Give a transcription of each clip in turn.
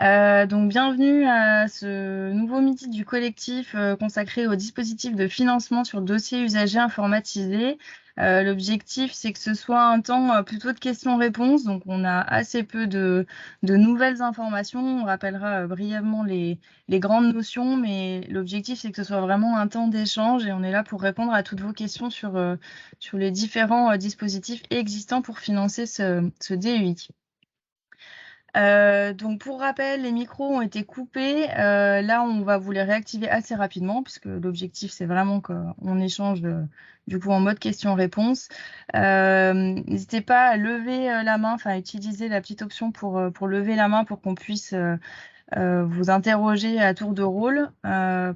Donc bienvenue à ce nouveau midi du collectif consacré au dispositif de financement sur dossier usager informatisé. L'objectif, c'est que ce soit un temps plutôt de questions-réponses. Donc on a assez peu de nouvelles informations. On rappellera brièvement les grandes notions, mais l'objectif, c'est que ce soit vraiment un temps d'échange et on est là pour répondre à toutes vos questions sur les différents dispositifs existants pour financer ce DUI. Donc pour rappel, les micros ont été coupés. Là, on va vous les réactiver assez rapidement puisque l'objectif, c'est vraiment qu'on échange du coup en mode question-réponse. N'hésitez pas à lever la main, enfin à utiliser la petite option pour lever la main pour qu'on puisse vous interroger à tour de rôle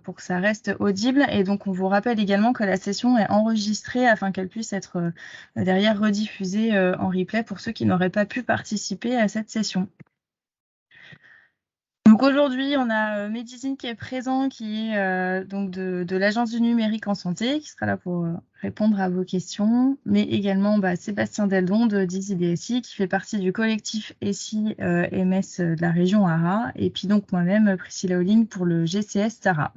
pour que ça reste audible. Et donc, on vous rappelle également que la session est enregistrée afin qu'elle puisse être derrière rediffusée en replay pour ceux qui n'auraient pas pu participer à cette session. Donc aujourd'hui, on a Médisine qui est présent, qui est donc de l'Agence du numérique en santé, qui sera là pour répondre à vos questions, mais également Sébastien Deldon de DISI-DSI, qui fait partie du collectif SI MS de la région ARA, et puis donc moi-même, Priscilla Olling, pour le GCS SARA.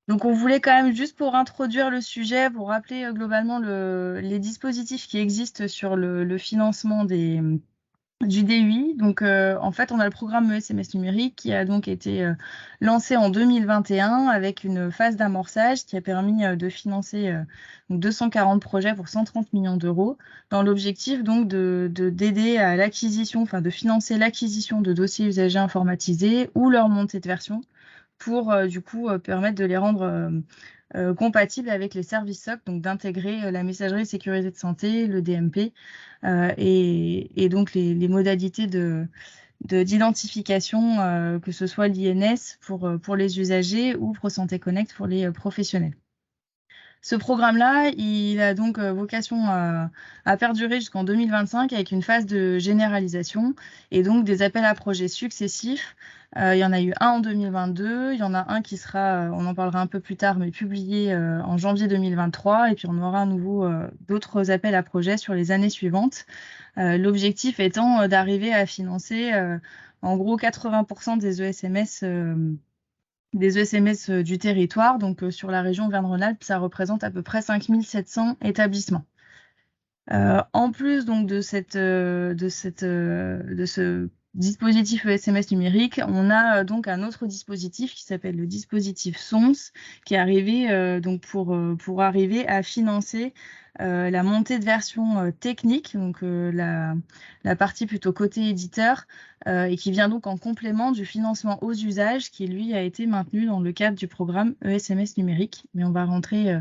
Donc on voulait quand même, juste pour introduire le sujet, pour rappeler globalement les dispositifs qui existent sur le financement du DUI. Donc, en fait, on a le programme ESMS numérique qui a donc été lancé en 2021 avec une phase d'amorçage qui a permis de financer 240 projets pour 130 millions d'euros dans l'objectif donc d'aider à l'acquisition, enfin de financer l'acquisition de dossiers usagers informatisés ou leur montée de version pour du coup permettre de les rendre compatibles avec les services SOC, donc d'intégrer la messagerie sécurité de santé, le DMP, et donc les modalités d'identification, que ce soit l'INS pour les usagers ou ProSanté Connect pour les professionnels. Ce programme-là, il a donc vocation à perdurer jusqu'en 2025 avec une phase de généralisation et donc des appels à projets successifs. Il y en a eu un en 2022, il y en a un qui sera, on en parlera un peu plus tard, mais publié en janvier 2023, et puis on aura à nouveau d'autres appels à projets sur les années suivantes. L'objectif étant d'arriver à financer en gros 80% des ESMS du territoire. Donc, sur la région Auvergne-Rhône-Alpes, ça représente à peu près 5700 établissements. En plus donc de ce dispositif ESMS numérique, on a donc un autre dispositif qui s'appelle le dispositif SONS, qui est arrivé donc pour arriver à financer la montée de version technique, donc la partie plutôt côté éditeur, et qui vient donc en complément du financement aux usages qui, lui, a été maintenu dans le cadre du programme ESMS numérique. Mais on va rentrer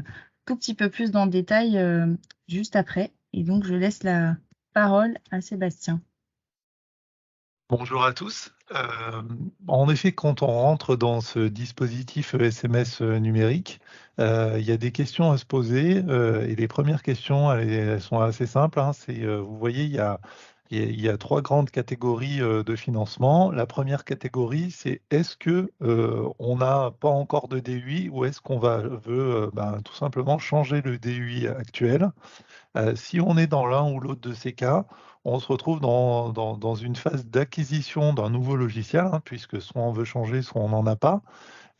tout petit peu plus dans le détail juste après. Et donc, je laisse la parole à Sébastien. Bonjour à tous. En effet, quand on rentre dans ce dispositif SMS numérique, il y a des questions à se poser. Et les premières questions, elles sont assez simples, hein. Vous voyez, il y a trois grandes catégories de financement. La première catégorie, c'est est-ce que on n'a pas encore de DUI ou est-ce qu'on veut tout simplement changer le DUI actuel? Si on est dans l'un ou l'autre de ces cas, on se retrouve dans une phase d'acquisition d'un nouveau logiciel, hein, puisque soit on veut changer, soit on n'en a pas.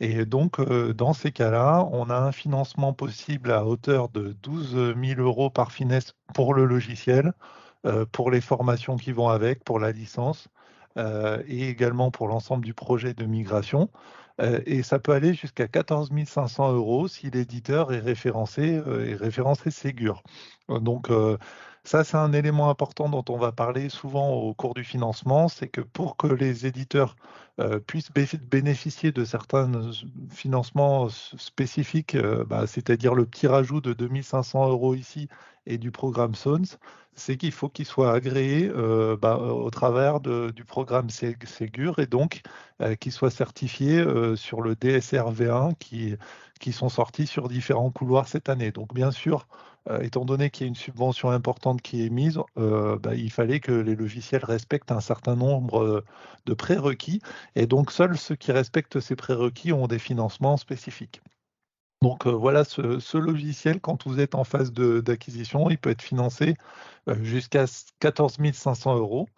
Et donc, dans ces cas-là, on a un financement possible à hauteur de 12 000 € par finesse pour le logiciel, pour les formations qui vont avec, pour la licence, et également pour l'ensemble du projet de migration. Et ça peut aller jusqu'à 14 500 € si l'éditeur est référencé Ségur. Donc, ça, c'est un élément important dont on va parler souvent au cours du financement, c'est que pour que les éditeurs puissent bénéficier de certains financements spécifiques, c'est-à-dire le petit rajout de 2 500 € ici et du programme SONS, c'est qu'il faut qu'ils soient agréés au travers du programme Ségur et donc qu'ils soient certifiés sur le DSR V1 qui sont sortis sur différents couloirs cette année. Donc bien sûr, étant donné qu'il y a une subvention importante qui est mise, il fallait que les logiciels respectent un certain nombre de prérequis et donc seuls ceux qui respectent ces prérequis ont des financements spécifiques. Donc voilà, ce logiciel, quand vous êtes en phase d'acquisition, il peut être financé jusqu'à 14 500 euros.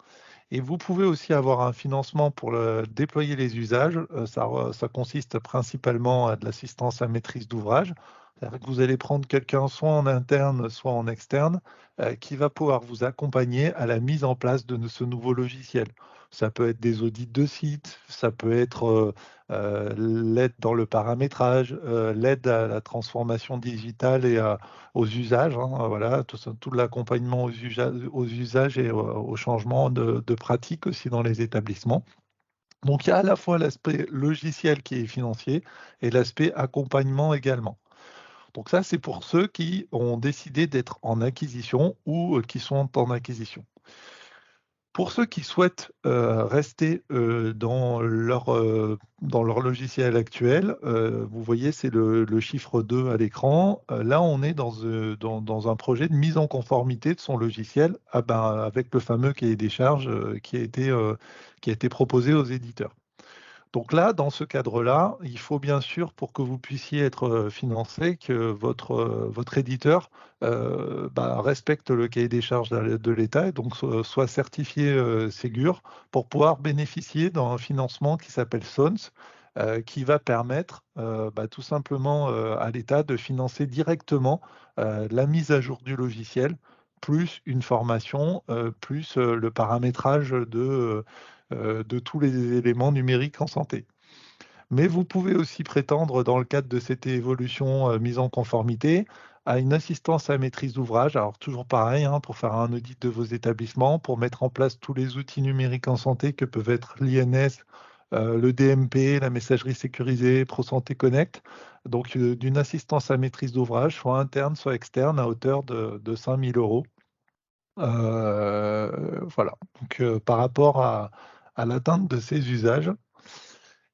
Et vous pouvez aussi avoir un financement pour déployer les usages. Ça consiste principalement à de l'assistance à maîtrise d'ouvrage. C'est-à-dire que vous allez prendre quelqu'un soit en interne, soit en externe, qui va pouvoir vous accompagner à la mise en place de ce nouveau logiciel. Ça peut être des audits de site, ça peut être l'aide dans le paramétrage, l'aide à la transformation digitale et aux usages, hein, voilà, tout l'accompagnement aux usages et au changement de pratiques aussi dans les établissements. Donc, il y a à la fois l'aspect logiciel qui est financier et l'aspect accompagnement également. Donc ça, c'est pour ceux qui ont décidé d'être en acquisition ou qui sont en acquisition. Pour ceux qui souhaitent, rester, dans leur logiciel actuel, vous voyez, c'est le chiffre 2 à l'écran. Là, on est dans un projet de mise en conformité de son logiciel, avec le fameux cahier des charges, qui a été proposé aux éditeurs. Donc là, dans ce cadre-là, il faut bien sûr, pour que vous puissiez être financé, que votre éditeur respecte le cahier des charges de l'État et donc soit certifié Ségur pour pouvoir bénéficier d'un financement qui s'appelle SONS, qui va permettre tout simplement à l'État de financer directement la mise à jour du logiciel, plus une formation, plus le paramétrage de tous les éléments numériques en santé. Mais vous pouvez aussi prétendre, dans le cadre de cette évolution mise en conformité, à une assistance à maîtrise d'ouvrage. Alors toujours pareil, hein, pour faire un audit de vos établissements, pour mettre en place tous les outils numériques en santé que peuvent être l'INS, le DMP, la messagerie sécurisée, ProSanté Connect. Donc d'une assistance à maîtrise d'ouvrage, soit interne, soit externe, à hauteur de 5 000 euros. Voilà, donc par rapport à l'atteinte de ces usages.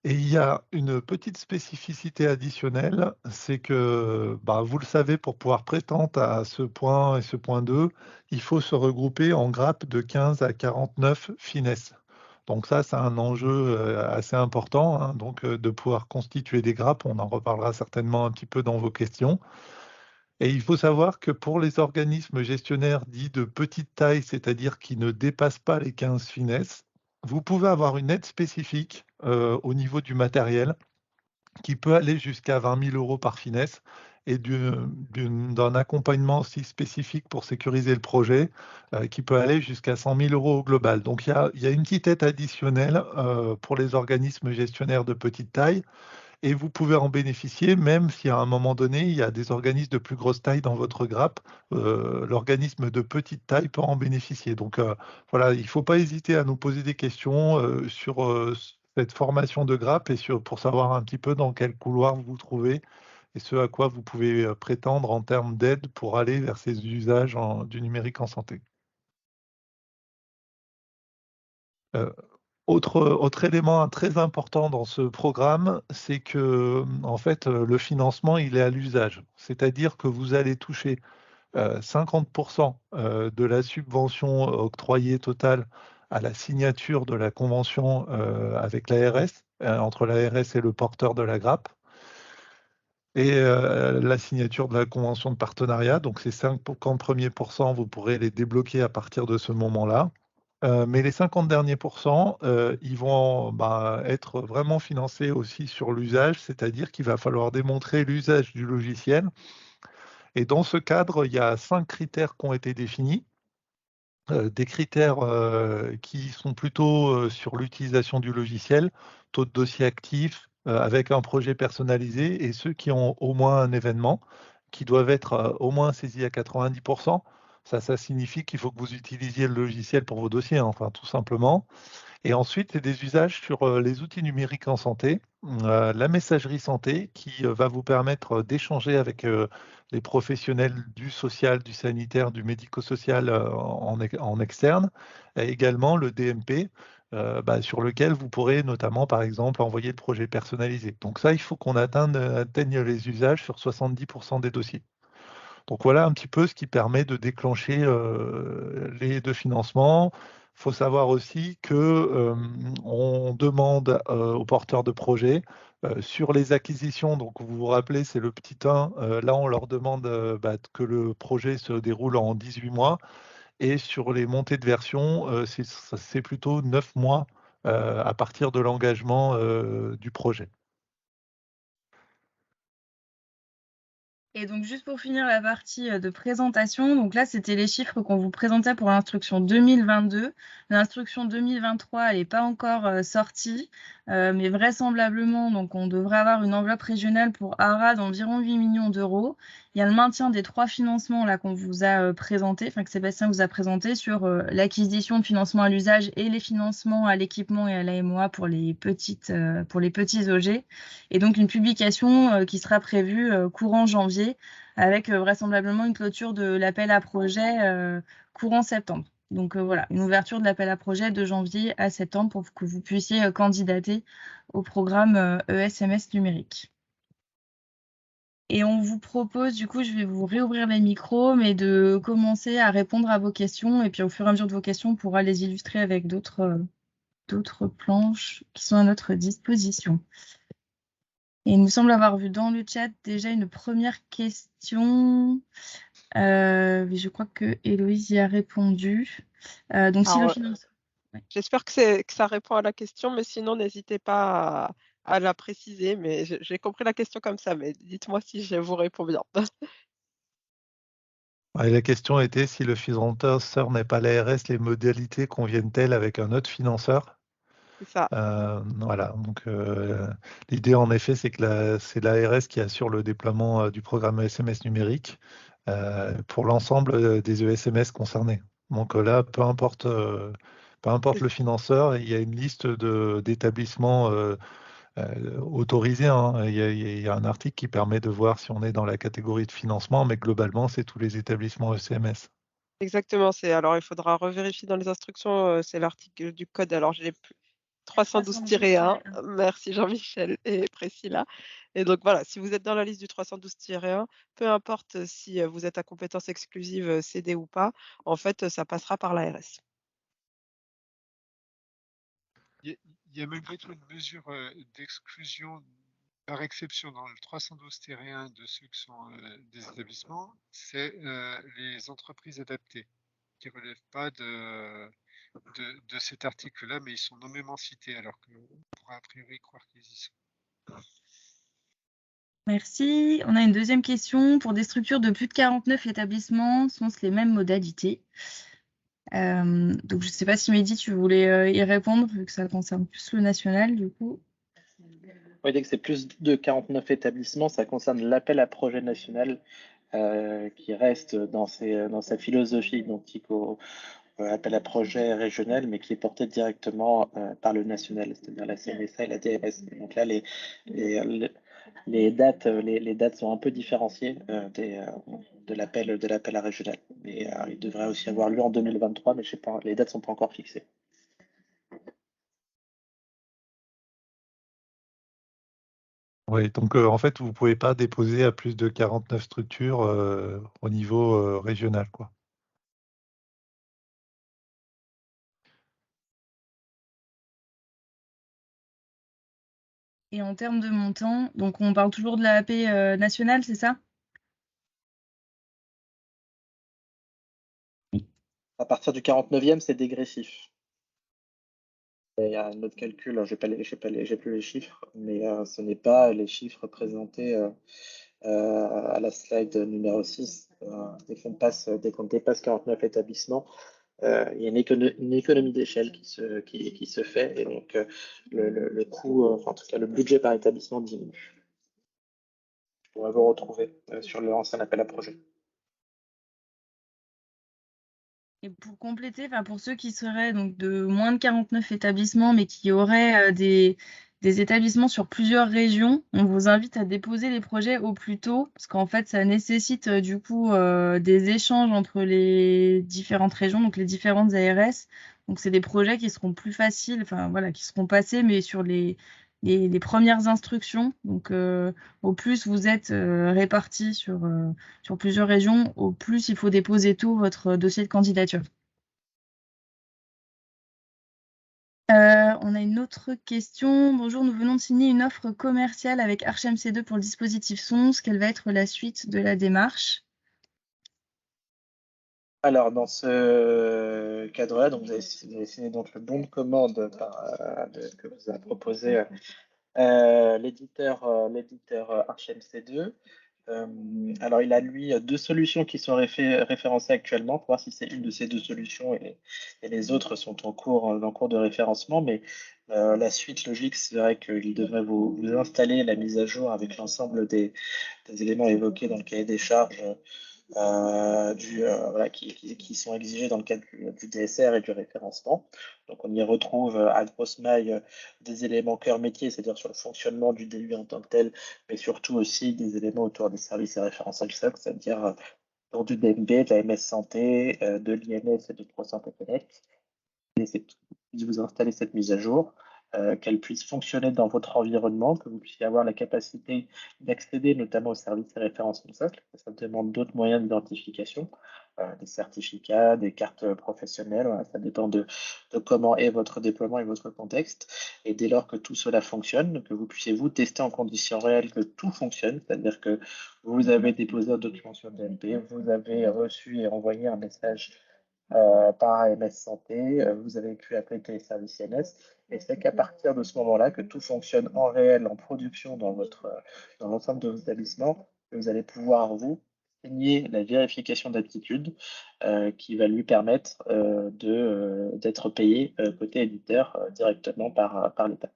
Et il y a une petite spécificité additionnelle, c'est que, vous le savez, pour pouvoir prétendre à ce point et ce point 2, il faut se regrouper en grappes de 15 à 49 finesses. Donc ça, c'est un enjeu assez important, hein, donc de pouvoir constituer des grappes. On en reparlera certainement un petit peu dans vos questions. Et il faut savoir que pour les organismes gestionnaires dits de petite taille, c'est-à-dire qui ne dépassent pas les 15 finesses, vous pouvez avoir une aide spécifique au niveau du matériel qui peut aller jusqu'à 20 000 euros par finesse et d'un accompagnement aussi spécifique pour sécuriser le projet qui peut aller jusqu'à 100 000 euros au global. Donc il y a une petite aide additionnelle pour les organismes gestionnaires de petite taille et vous pouvez en bénéficier même si à un moment donné, il y a des organismes de plus grosse taille dans votre grappe, l'organisme de petite taille peut en bénéficier. Donc voilà, il ne faut pas hésiter à nous poser des questions sur cette formation de grappe et pour savoir un petit peu dans quel couloir vous vous trouvez et ce à quoi vous pouvez prétendre en termes d'aide pour aller vers ces usages du numérique en santé. Euh, autre élément très important dans ce programme, c'est que, en fait, le financement, il est à l'usage. C'est-à-dire que vous allez toucher 50 de la subvention octroyée totale à la signature de la convention avec l'ARS, entre l'ARS et le porteur de la grappe et la signature de la convention de partenariat. Donc ces 50 premiers pourcents, vous pourrez les débloquer à partir de ce moment-là. Mais les 50 derniers pourcents, ils vont être vraiment financés aussi sur l'usage, c'est-à-dire qu'il va falloir démontrer l'usage du logiciel. Et dans ce cadre, il y a 5 critères qui ont été définis. Des critères qui sont plutôt sur l'utilisation du logiciel, taux de dossier actif, avec un projet personnalisé et ceux qui ont au moins un événement, qui doivent être au moins saisis à 90%. Ça signifie qu'il faut que vous utilisiez le logiciel pour vos dossiers, hein, enfin tout simplement. Et ensuite, c'est des usages sur les outils numériques en santé, la messagerie santé qui va vous permettre d'échanger avec les professionnels du social, du sanitaire, du médico-social en externe, et également le DMP, sur lequel vous pourrez notamment, par exemple, envoyer le projet personnalisé. Donc ça, il faut qu'on atteigne les usages sur 70% des dossiers. Donc voilà un petit peu ce qui permet de déclencher les deux financements. Il faut savoir aussi que on demande aux porteurs de projets Sur les acquisitions, donc vous vous rappelez, c'est le petit 1, là on leur demande que le projet se déroule en 18 mois. Et sur les montées de version, c'est plutôt 9 mois à partir de l'engagement du projet. Et donc, juste pour finir la partie de présentation, donc là, c'était les chiffres qu'on vous présentait pour l'instruction 2022. L'instruction 2023, elle n'est pas encore sortie, mais vraisemblablement, donc on devrait avoir une enveloppe régionale pour ARA d'environ 8 millions d'euros. Il y a le maintien des 3 financements là qu'on vous a présentés, enfin que Sébastien vous a présenté sur l'acquisition de financement à l'usage et les financements à l'équipement et à l'AMOA pour les petits OG. Et donc une publication qui sera prévue courant janvier avec vraisemblablement une clôture de l'appel à projet courant septembre. Donc voilà, une ouverture de l'appel à projet de janvier à septembre pour que vous puissiez candidater au programme ESMS numérique. Et on vous propose, du coup, je vais vous réouvrir les micros, mais de commencer à répondre à vos questions. Et puis au fur et à mesure de vos questions, on pourra les illustrer avec d'autres planches qui sont à notre disposition. Et il nous semble avoir vu dans le chat déjà une première question. Mais je crois que Héloïse y a répondu. Donc, si le financement... J'espère que ça répond à la question, mais sinon, n'hésitez pas à la préciser. Mais j'ai compris la question comme ça, mais dites-moi si je vous réponds bien. Ouais, la question était si le financeur n'est pas l'ARS, les modalités conviennent-elles avec un autre financeur? C'est ça. Voilà, donc l'idée en effet, c'est que c'est l'ARS qui assure le déploiement du programme ESMS numérique pour l'ensemble des ESMS concernés. Donc là, peu importe le financeur, il y a une liste d'établissements autorisés, hein. Il y a un article qui permet de voir si on est dans la catégorie de financement, mais globalement, c'est tous les établissements ESMS. Exactement. Alors, il faudra revérifier dans les instructions. C'est l'article du code. Alors, je l'ai plus. 312-1. Merci Jean-Michel et Priscilla. Et donc voilà, si vous êtes dans la liste du 312-1, peu importe si vous êtes à compétence exclusive CD ou pas, en fait, ça passera par l'ARS. Il y a malgré tout une mesure d'exclusion par exception dans le 312-1 de ceux qui sont des établissements, c'est les entreprises adaptées qui ne relèvent pas de cet article-là, mais ils sont nommément cités, alors qu'on pourrait a priori croire qu'ils y sont. Merci. On a une deuxième question. Pour des structures de plus de 49 établissements, sont-ce les mêmes modalités? Donc, je ne sais pas si Mehdi, tu voulais y répondre, vu que ça concerne plus le national, du coup. Oui, dès que c'est plus de 49 établissements, ça concerne l'appel à projet national qui reste dans sa philosophie identique au appel à projet régional, mais qui est porté directement par le national, c'est-à-dire la CNSA et la DRS. Donc là, les dates sont un peu différenciées de l'appel à régional. Et il devrait aussi avoir lieu en 2023, mais je sais pas, les dates sont pas encore fixées. Oui, donc en fait, vous ne pouvez pas déposer à plus de 49 structures au niveau régional, quoi. Et en termes de montant, donc on parle toujours de la AP nationale, c'est ça? À partir du 49e, c'est dégressif. Il y a un autre calcul, j'ai plus les chiffres, mais ce n'est pas les chiffres présentés à la slide numéro 6. Dès qu'on dépasse 49 établissements, il y a une économie d'échelle qui se fait, et donc le coût, en tout cas le budget par établissement diminue. Je pourrais vous retrouver sur le ancien appel à projet. Et pour compléter, pour ceux qui seraient donc de moins de 49 établissements, mais qui auraient des établissements sur plusieurs régions, on vous invite à déposer les projets au plus tôt, parce qu'en fait, ça nécessite du coup des échanges entre les différentes régions, donc les différentes ARS. Donc, c'est des projets qui seront plus faciles, qui seront passés, mais sur les premières instructions. Donc, au plus vous êtes répartis sur plusieurs régions, au plus il faut déposer tôt votre dossier de candidature. on a une autre question. Bonjour, nous venons de signer une offre commerciale avec ArchMC2 pour le dispositif SONS. Quelle va être la suite de la démarche? Alors, dans ce cadre-là, donc vous avez signé donc le bon de commande que vous a proposé l'éditeur ArchMC2. Alors, il a, lui, deux solutions qui sont référencées actuellement pour voir si c'est une de ces deux solutions et les autres sont en cours de référencement. Mais la suite logique serait qu'il devrait vous installer la mise à jour avec l'ensemble des éléments évoqués dans le cahier des charges qui sont exigés dans le cadre du DSR et du référencement. Donc on y retrouve à grosse maille des éléments cœur métier, c'est-à-dire sur le fonctionnement du DUI en tant que tel, mais surtout aussi des éléments autour des services et référentiels SOC, c'est-à-dire autour du DMB, de la MS Santé, de l'IMS et de ProSanté Connect. Et c'est de vous installer cette mise à jour, qu'elle puisse fonctionner dans votre environnement, que vous puissiez avoir la capacité d'accéder notamment aux services et référencements socle. Ça demande d'autres moyens d'identification, des certificats, des cartes professionnelles. Voilà, ça dépend de comment est votre déploiement et votre contexte. Et dès lors que tout cela fonctionne, que vous puissiez vous tester en conditions réelles que tout fonctionne, c'est-à-dire que vous avez déposé un document sur le DMP, vous avez reçu et envoyé un message par AMS Santé, vous avez pu appeler téléservice INS, et c'est qu'à partir de ce moment-là que tout fonctionne en réel, en production dans l'ensemble de vos établissements, que vous allez pouvoir vous signer la vérification d'aptitude qui va lui permettre d'être payé côté éditeur directement par l'État.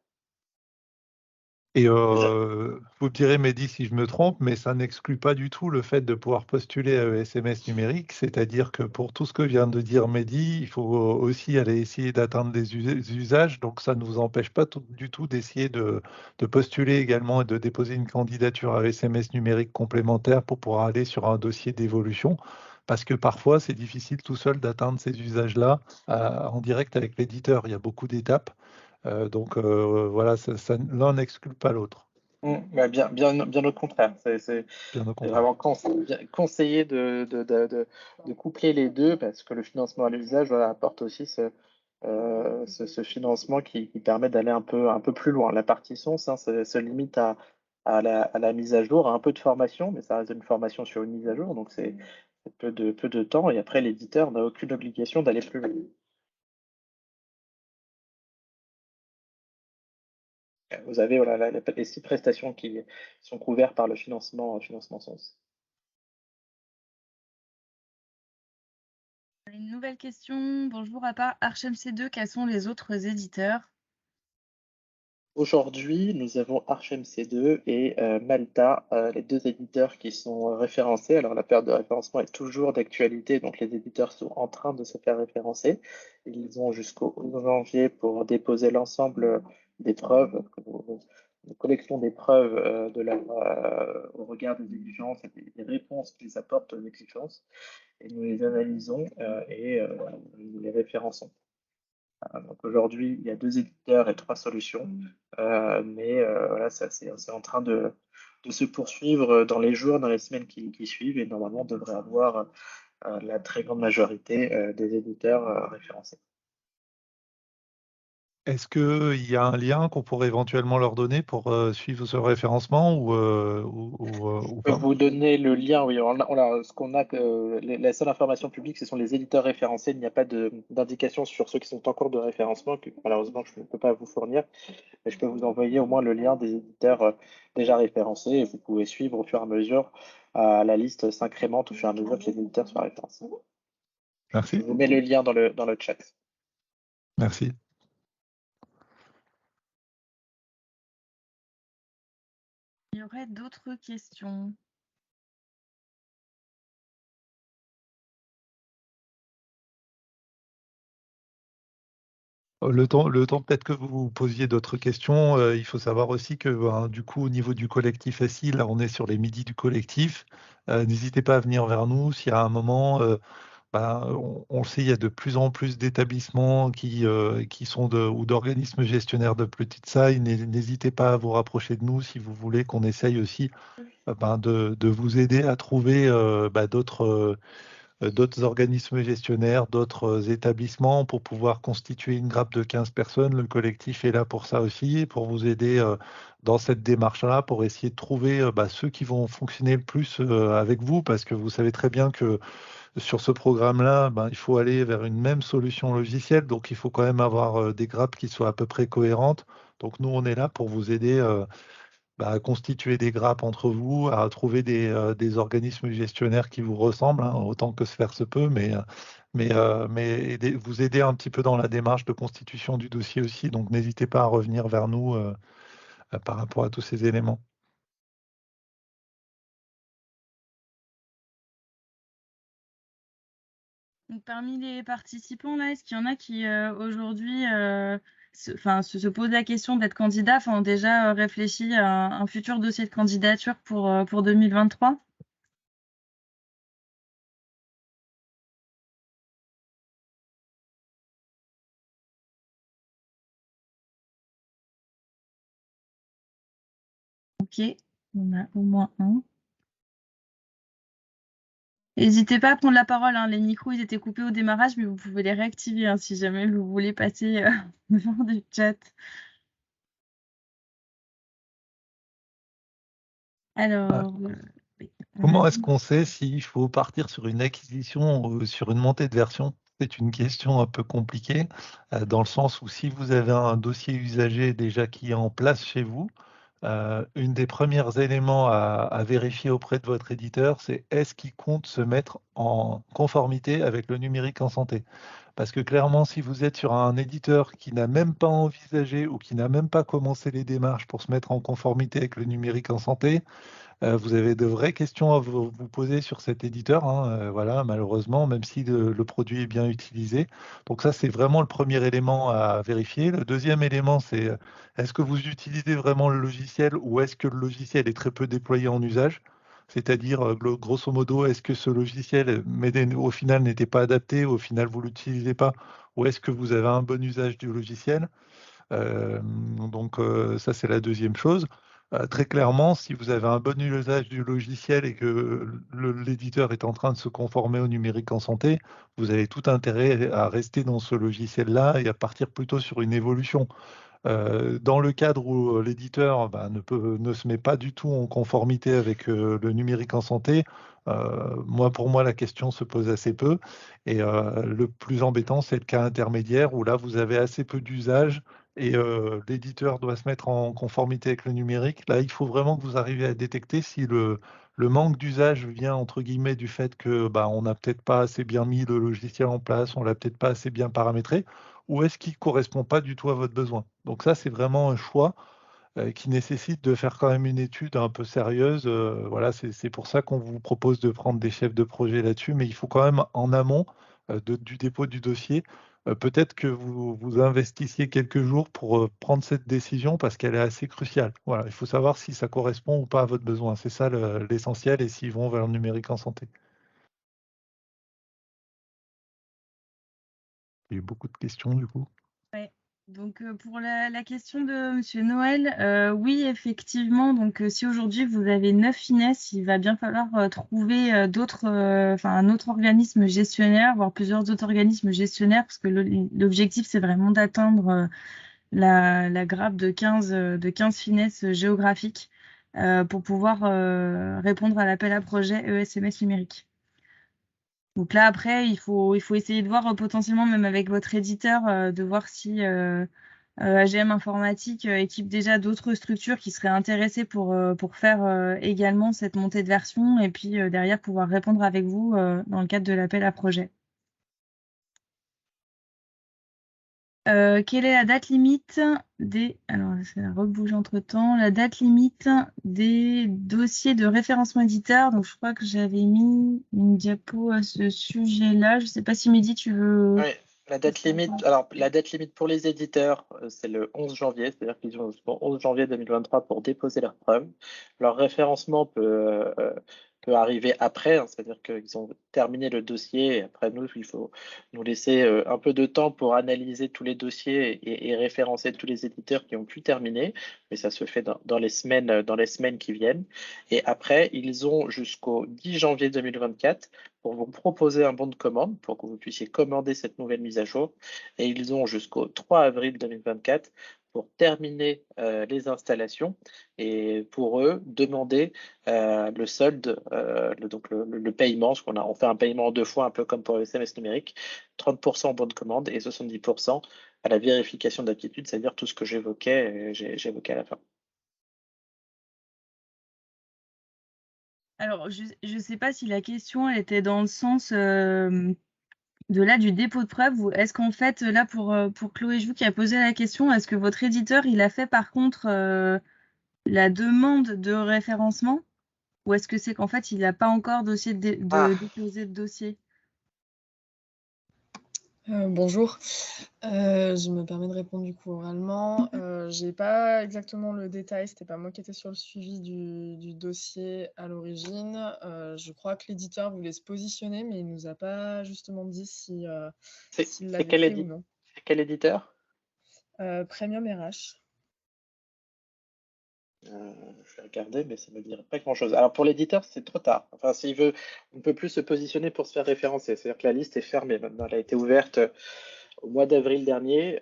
Et vous me direz, Mehdi, si je me trompe, mais ça n'exclut pas du tout le fait de pouvoir postuler à SMS numérique, c'est-à-dire que pour tout ce que vient de dire Mehdi, il faut aussi aller essayer d'atteindre des usages, donc ça ne vous empêche pas du tout d'essayer de postuler également et de déposer une candidature à SMS numérique complémentaire pour pouvoir aller sur un dossier d'évolution, parce que parfois c'est difficile tout seul d'atteindre ces usages-là en direct avec l'éditeur, il y a beaucoup d'étapes. Donc voilà, l'un n'exclut pas l'autre. Bien au contraire. C'est Bien au contraire. vraiment conseillé de coupler les deux parce que le financement à l'usage apporte aussi ce financement qui permet d'aller un peu plus loin. La partie SONS se limite à la mise à jour, à un peu de formation, mais ça reste une formation sur une mise à jour, donc c'est peu de temps. Et après, l'éditeur n'a aucune obligation d'aller plus loin. Vous avez les 6 prestations qui sont couvertes par le financement SONS. Une nouvelle question. Bonjour, à part ArchMC2, quels sont les autres éditeurs? Aujourd'hui, nous avons ArchMC2 et Malta, les deux éditeurs qui sont référencés. Alors, la période de référencement est toujours d'actualité, donc les éditeurs sont en train de se faire référencer. Ils ont jusqu'au 11 janvier pour déposer l'ensemble des preuves. Nous collectons des preuves au regard des exigences et des réponses qu'ils apportent aux exigences. Et nous les analysons et nous les référençons. Donc aujourd'hui, il y a 2 éditeurs et 3 solutions, mais voilà, c'est en train de se poursuivre dans les jours, dans les semaines qui suivent, et normalement on devrait avoir la très grande majorité des éditeurs référencés. Est-ce qu'il y a un lien qu'on pourrait éventuellement leur donner pour suivre ce référencement ou Je peux pas? vous donner le lien, oui. Ce qu'on a, la seule information publique, ce sont les éditeurs référencés. Il n'y a pas d'indication sur ceux qui sont en cours de référencement, que malheureusement je ne peux pas vous fournir. Mais je peux vous envoyer au moins le lien des éditeurs déjà référencés et vous pouvez suivre au fur et à mesure. La liste s'incrémente au fur et à mesure que les éditeurs soient référencés. Je Merci. vous mets le lien dans le chat. Merci. Il y aurait d'autres questions? Le temps peut-être que vous vous posiez d'autres questions, il faut savoir aussi que du coup, au niveau du collectif SI, là, on est sur les midis du collectif. N'hésitez pas à venir vers nous s'il y a un moment. On le sait, il y a de plus en plus d'établissements qui sont ou d'organismes gestionnaires de petite taille. N'hésitez pas à vous rapprocher de nous si vous voulez qu'on essaye aussi de vous aider à trouver d'autres d'autres organismes gestionnaires, d'autres établissements pour pouvoir constituer une grappe de 15 personnes. Le collectif est là pour ça aussi, pour vous aider dans cette démarche-là, pour essayer de trouver ceux qui vont fonctionner le plus avec vous, parce que vous savez très bien que sur ce programme-là, il faut aller vers une même solution logicielle, donc il faut quand même avoir des grappes qui soient à peu près cohérentes. Donc nous, on est là pour vous aider à constituer des grappes entre vous, à trouver des organismes gestionnaires qui vous ressemblent, hein, autant que se faire se peut, mais vous aider un petit peu dans la démarche de constitution du dossier aussi. Donc n'hésitez pas à revenir vers nous par rapport à tous ces éléments. Donc, parmi les participants, là, est-ce qu'il y en a qui aujourd'hui se posent la question d'être candidat, ont déjà réfléchi à un futur dossier de candidature pour 2023? Ok, on a au moins un. N'hésitez pas à prendre la parole, hein. Les micros, ils étaient coupés au démarrage, mais vous pouvez les réactiver hein, si jamais vous voulez passer devant du chat. Alors, oui, Comment est-ce qu'on sait s'il faut partir sur une acquisition ou sur une montée de version? C'est une question un peu compliquée, dans le sens où si vous avez un dossier usager déjà qui est en place chez vous, une des premiers éléments à vérifier auprès de votre éditeur, c'est est-ce qu'il compte se mettre en conformité avec le numérique en santé? Parce que clairement, si vous êtes sur un éditeur qui n'a même pas envisagé ou qui n'a même pas commencé les démarches pour se mettre en conformité avec le numérique en santé, vous avez de vraies questions à vous poser sur cet éditeur, hein, voilà, malheureusement, même si le produit est bien utilisé. Donc ça, c'est vraiment le premier élément à vérifier. Le deuxième élément, c'est est-ce que vous utilisez vraiment le logiciel ou est-ce que le logiciel est très peu déployé en usage? C'est-à-dire, grosso modo, est-ce que ce logiciel, au final, n'était pas adapté, au final, vous ne l'utilisez pas, ou est-ce que vous avez un bon usage du logiciel? Donc ça, c'est la deuxième chose. Très clairement, si vous avez un bon usage du logiciel et que l'éditeur est en train de se conformer au numérique en santé, vous avez tout intérêt à rester dans ce logiciel-là et à partir plutôt sur une évolution. Dans le cadre où l'éditeur ne se met pas du tout en conformité avec le numérique en santé, pour moi, la question se pose assez peu. Et le plus embêtant, c'est le cas intermédiaire où là, vous avez assez peu d'usage et l'éditeur doit se mettre en conformité avec le numérique. Là, il faut vraiment que vous arriviez à détecter si le manque d'usage vient, entre guillemets, du fait que on n'a peut-être pas assez bien mis le logiciel en place, on l'a peut-être pas assez bien paramétré, ou est-ce qu'il ne correspond pas du tout à votre besoin? Donc ça, c'est vraiment un choix qui nécessite de faire quand même une étude un peu sérieuse. Voilà, c'est pour ça qu'on vous propose de prendre des chefs de projet là-dessus, mais il faut quand même en amont du dépôt du dossier, peut-être que vous investissiez quelques jours pour prendre cette décision parce qu'elle est assez cruciale. Voilà, il faut savoir si ça correspond ou pas à votre besoin. C'est ça l'essentiel et s'ils vont vers le numérique en santé. Il y a eu beaucoup de questions du coup. Ouais. Donc pour la question de Monsieur Noël, oui effectivement, donc si aujourd'hui vous avez 9 finesses, il va bien falloir trouver un autre organisme gestionnaire, voire plusieurs autres organismes gestionnaires, parce que l'objectif c'est vraiment d'atteindre la grappe de 15 finesses géographiques pour pouvoir répondre à l'appel à projet ESMS numérique. Donc là, après, il faut essayer de voir potentiellement, même avec votre éditeur, de voir si AGM Informatique équipe déjà d'autres structures qui seraient intéressées pour faire également cette montée de version et puis derrière pouvoir répondre avec vous dans le cadre de l'appel à projet. Quelle est la date limite des... Alors, ça rebouge entre-temps. La date limite des dossiers de référencement éditeur. Donc, je crois que j'avais mis une diapo à ce sujet-là. Je ne sais pas si Mehdi, tu veux... Oui, la date limite, alors la date limite pour les éditeurs, c'est le 11 janvier, c'est-à-dire qu'ils ont jusqu'au 11 janvier 2023 pour déposer leur preuve. Leur référencement peut peut arriver après, hein, c'est-à-dire qu'ils ont terminé le dossier et après nous, il faut nous laisser un peu de temps pour analyser tous les dossiers et référencer tous les éditeurs qui ont pu terminer, mais ça se fait dans les semaines qui viennent. Et après, ils ont jusqu'au 10 janvier 2024 pour vous proposer un bon de commande pour que vous puissiez commander cette nouvelle mise à jour. Et ils ont jusqu'au 3 avril 2024 pour terminer les installations et pour eux demander le solde, donc le paiement, parce on fait un paiement en 2 fois, un peu comme pour le SMS numérique, 30% en bon de commande et 70% à la vérification d'aptitude, c'est-à-dire tout ce que j'évoquais à la fin. Alors, je ne sais pas si la question elle était dans le sens du dépôt de preuve, ou est-ce qu'en fait, là, pour Chloé Joux qui a posé la question, est-ce que votre éditeur, il a fait par contre la demande de référencement, ou est-ce que c'est qu'en fait, il n'a pas encore déposé de dossier? Bonjour, je me permets de répondre du coup oralement. J'ai pas exactement le détail, c'était pas moi qui étais sur le suivi du dossier à l'origine. Je crois que l'éditeur voulait se positionner, mais il nous a pas justement dit s'il l'avait fait ou non. C'est quel éditeur? Premium RH. Je vais regarder, mais ça ne me dirait pas grand-chose. Alors pour l'éditeur, c'est trop tard. Enfin, s'il veut, on ne peut plus se positionner pour se faire référencer. C'est-à-dire que la liste est fermée maintenant. Elle a été ouverte au mois d'avril dernier,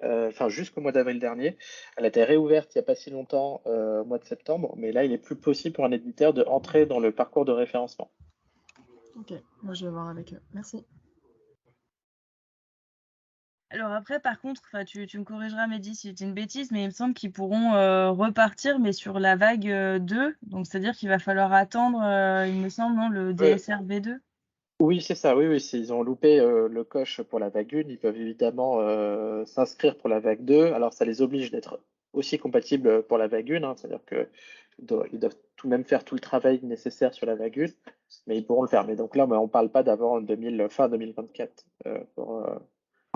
jusqu'au mois d'avril dernier. Elle a été réouverte il n'y a pas si longtemps, au mois de septembre, mais là, il n'est plus possible pour un éditeur de entrer dans le parcours de référencement. Ok, moi je vais voir avec eux. Merci. Alors après, par contre, tu me corrigeras, Mehdi, si c'est une bêtise, mais il me semble qu'ils pourront repartir, mais sur la vague 2. Donc, c'est-à-dire qu'il va falloir attendre, il me semble, non, le DSR V2. Oui, c'est ça. Oui, s'ils ont loupé le coche pour la vague 1, ils peuvent évidemment s'inscrire pour la vague 2. Alors, ça les oblige d'être aussi compatibles pour la vague 1, hein, c'est-à-dire qu'ils doivent tout de même faire tout le travail nécessaire sur la vague 1, mais ils pourront le faire. Mais donc là, on ne parle pas d'avant fin 2024 pour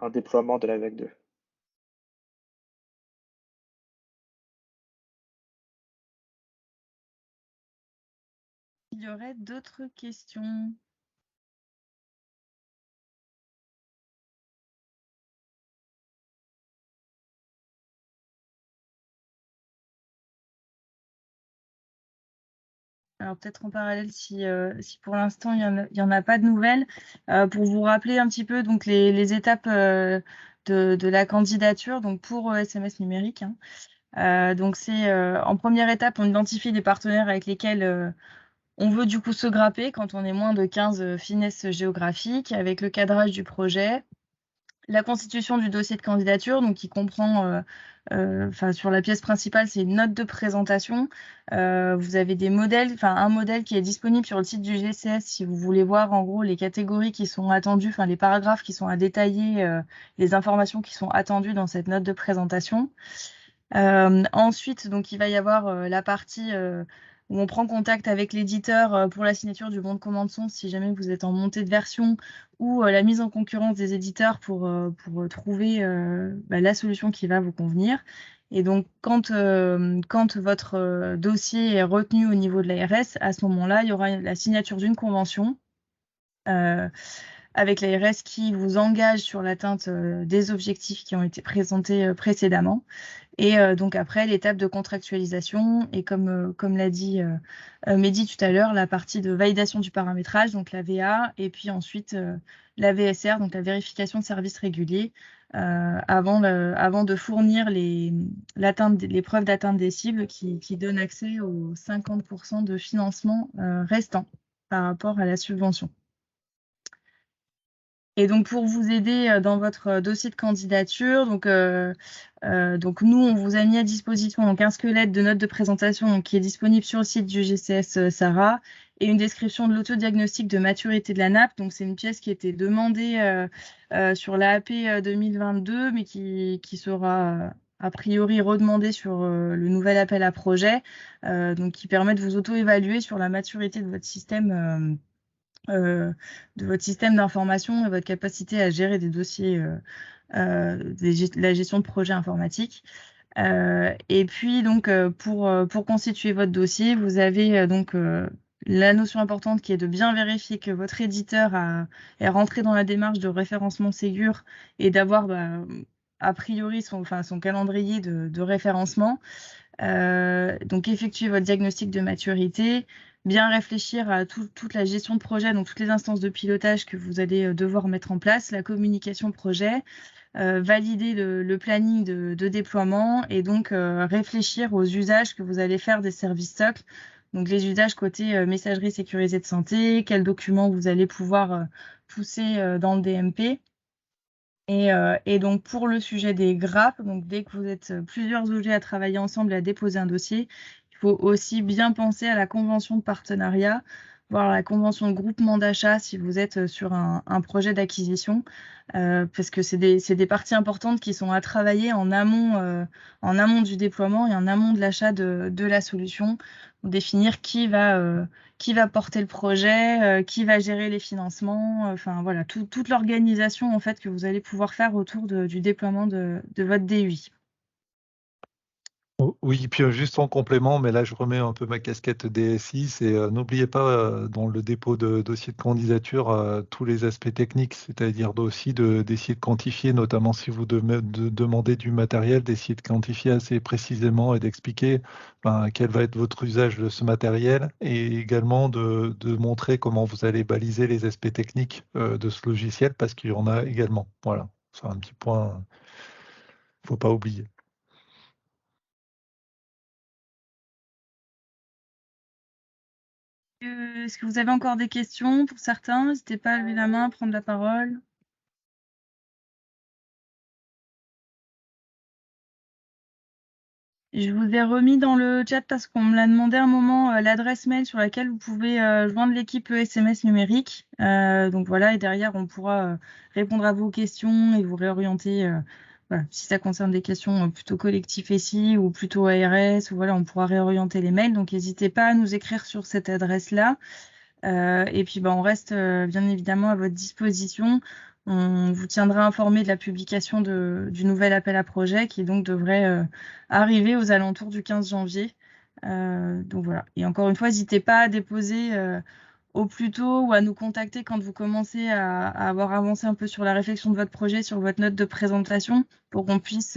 un déploiement de la vague 2. Il y aurait d'autres questions? Alors peut-être en parallèle, si pour l'instant il y en a pas de nouvelles, pour vous rappeler un petit peu donc les étapes de la candidature donc pour SMS numérique, hein. Donc c'est en première étape, on identifie des partenaires avec lesquels on veut du coup se grapper quand on est moins de 15 finesses géographiques, avec le cadrage du projet, la constitution du dossier de candidature, donc qui comprend, sur la pièce principale, c'est une note de présentation. Vous avez des modèles, un modèle qui est disponible sur le site du GCS si vous voulez voir en gros les catégories qui sont attendues, les paragraphes qui sont à détailler, les informations qui sont attendues dans cette note de présentation. Ensuite, donc il va y avoir la partie où on prend contact avec l'éditeur pour la signature du bon de commande son si jamais vous êtes en montée de version, ou la mise en concurrence des éditeurs pour trouver la solution qui va vous convenir. Et donc, quand votre dossier est retenu au niveau de l'ARS, à ce moment-là, il y aura la signature d'une convention avec l'ARS qui vous engage sur l'atteinte des objectifs qui ont été présentés précédemment. Et donc après, l'étape de contractualisation, et comme l'a dit Mehdi tout à l'heure, la partie de validation du paramétrage, donc la VA, et puis ensuite la VSR, donc la vérification de services réguliers, avant de fournir les preuves d'atteinte des cibles qui donnent accès aux 50% de financement restant par rapport à la subvention. Et donc, pour vous aider dans votre dossier de candidature, donc nous, on vous a mis à disposition donc, un squelette de notes de présentation donc, qui est disponible sur le site du GCS Sarah, et une description de l'autodiagnostic de maturité de la nappe. Donc, c'est une pièce qui était demandée sur l'AAP 2022, mais qui sera a priori redemandée sur le nouvel appel à projet, donc qui permet de vous auto-évaluer sur la maturité de votre système d'information et votre capacité à gérer des dossiers, la gestion de projets informatiques. Et puis donc pour constituer votre dossier, vous avez donc la notion importante qui est de bien vérifier que votre éditeur est rentré dans la démarche de référencement Ségur et d'avoir a priori son calendrier de référencement. Donc effectuer votre diagnostic de maturité, bien réfléchir à toute la gestion de projet, donc toutes les instances de pilotage que vous allez devoir mettre en place, la communication projet, valider le planning de déploiement et donc réfléchir aux usages que vous allez faire des services SOC. Donc les usages côté messagerie sécurisée de santé, quels documents vous allez pouvoir pousser dans le DMP. Et donc pour le sujet des grappes, donc dès que vous êtes plusieurs OG à travailler ensemble et à déposer un dossier, il faut aussi bien penser à la convention de partenariat, voire la convention de groupement d'achat si vous êtes sur un projet d'acquisition, parce que c'est des parties importantes qui sont à travailler en amont du déploiement et en amont de l'achat de la solution, pour définir qui va porter le projet, qui va gérer les financements, enfin voilà, toute l'organisation en fait que vous allez pouvoir faire autour du déploiement de votre DUI. Oui, puis juste en complément, mais là je remets un peu ma casquette DSI, c'est n'oubliez pas dans le dépôt de dossier de candidature tous les aspects techniques, c'est-à-dire aussi d'essayer de quantifier, notamment si vous demandez du matériel, d'essayer de quantifier assez précisément et d'expliquer quel va être votre usage de ce matériel et également de montrer comment vous allez baliser les aspects techniques de ce logiciel parce qu'il y en a également. Voilà, c'est un petit point, il ne faut pas oublier. Est-ce que vous avez encore des questions pour certains? N'hésitez pas à lever la main, prendre la parole. Je vous ai remis dans le chat parce qu'on me l'a demandé à un moment l'adresse mail sur laquelle vous pouvez joindre l'équipe SMS numérique. Donc voilà, et derrière on pourra répondre à vos questions et vous réorienter. Voilà, si ça concerne des questions plutôt collectives ici ou plutôt ARS, ou voilà, on pourra réorienter les mails. Donc n'hésitez pas à nous écrire sur cette adresse-là. Et puis on reste bien évidemment à votre disposition. On vous tiendra informé de la publication du nouvel appel à projet qui donc devrait arriver aux alentours du 15 janvier. Donc voilà. Et encore une fois, n'hésitez pas à déposer au plus tôt ou à nous contacter quand vous commencez à avoir avancé un peu sur la réflexion de votre projet, sur votre note de présentation, pour qu'on puisse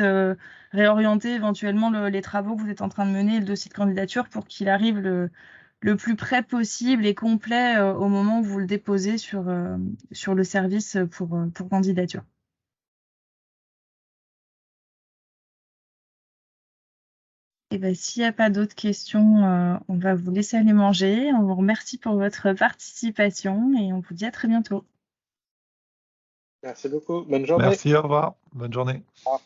réorienter éventuellement les travaux que vous êtes en train de mener, le dossier de candidature, pour qu'il arrive le plus près possible et complet au moment où vous le déposez sur le service pour candidature. Et ben, s'il n'y a pas d'autres questions, on va vous laisser aller manger. On vous remercie pour votre participation et on vous dit à très bientôt. Merci beaucoup. Bonne journée. Merci, au revoir. Bonne journée. Au revoir.